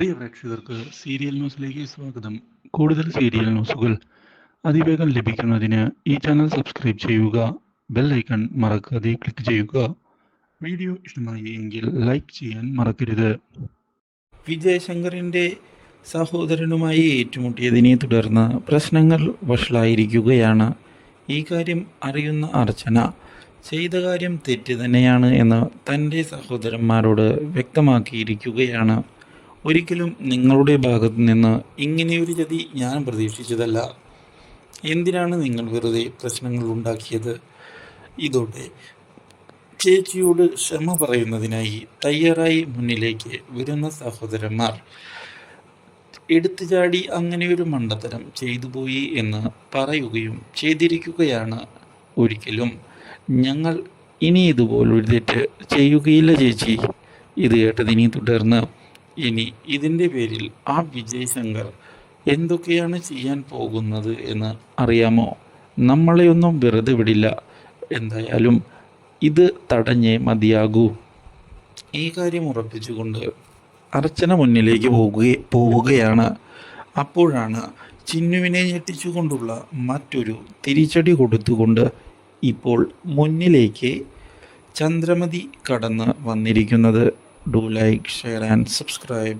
പ്രിയ പ്രേക്ഷകർക്ക് സീരിയൽ ന്യൂസിലേക്ക് സ്വാഗതം. കൂടുതൽ സീരിയൽ ന്യൂസുകൾ അതിവേഗം ലഭിക്കുന്നതിന് ഈ ചാനൽ സബ്സ്ക്രൈബ് ചെയ്യുക. ബെൽ ഐക്കൺ മറക്കാതെ ക്ലിക്ക് ചെയ്യുക. വീഡിയോ ഇഷ്ടമായി എങ്കിൽ ലൈക്ക് ചെയ്യാൻ മറക്കരുത്. വിജയശങ്കറിൻ്റെ സഹോദരനുമായി ഏറ്റുമുട്ടിയതിനെ തുടർന്ന് പ്രശ്നങ്ങൾ വഷളായിരിക്കുകയാണ്. ഈ കാര്യം അറിയുന്ന അർച്ചന ചെയ്ത കാര്യം തെറ്റ് തന്നെയാണ് എന്ന് തൻ്റെ സഹോദരന്മാരോട് വ്യക്തമാക്കിയിരിക്കുകയാണ്. ഒരിക്കലും നിങ്ങളുടെ ഭാഗത്തു നിന്ന് ഇങ്ങനെയൊരു ചതി ഞാൻ പ്രതീക്ഷിച്ചതല്ല. എന്തിനാണ് നിങ്ങൾ വെറുതെ പ്രശ്നങ്ങൾ ഉണ്ടാക്കിയത്? ഇതോടെ ചേച്ചിയോട് ക്ഷമ പറയുന്നതിനായി തയ്യാറായി മുന്നിലേക്ക് വരുന്ന സഹോദരന്മാർ എടുത്തുചാടി അങ്ങനെയൊരു മണ്ടത്തരം ചെയ്തു പോയി എന്ന് പറയുകയും ചെയ്തിരിക്കുകയാണ്. ഒരിക്കലും ഞങ്ങൾ ഇനി ഇതുപോലൊരു തെറ്റ് ചെയ്യുകയില്ല ചേച്ചി. ഇത് കേട്ടതിനെ തുടർന്ന് ഇനി ഇതിൻ്റെ പേരിൽ ആ വിജയശങ്കർ എന്തൊക്കെയാണ് ചെയ്യാൻ പോകുന്നത് എന്ന് അറിയാമോ? നമ്മളെയൊന്നും വെറുതെ വിടില്ല. എന്തായാലും ഇത് തടഞ്ഞേ മതിയാകൂ. ഈ കാര്യം ഉറപ്പിച്ചുകൊണ്ട് അർച്ചന മുന്നിലേക്ക് പോവുകയാണ്. അപ്പോഴാണ് ചിന്നുവിനെ ഞെട്ടിച്ചുകൊണ്ടുള്ള മറ്റൊരു തിരിച്ചടി കൊടുത്തുകൊണ്ട് ഇപ്പോൾ മുന്നിലേക്ക് ചന്ദ്രമതി കടന്ന് വന്നിരിക്കുന്നത്. Do like, share and subscribe.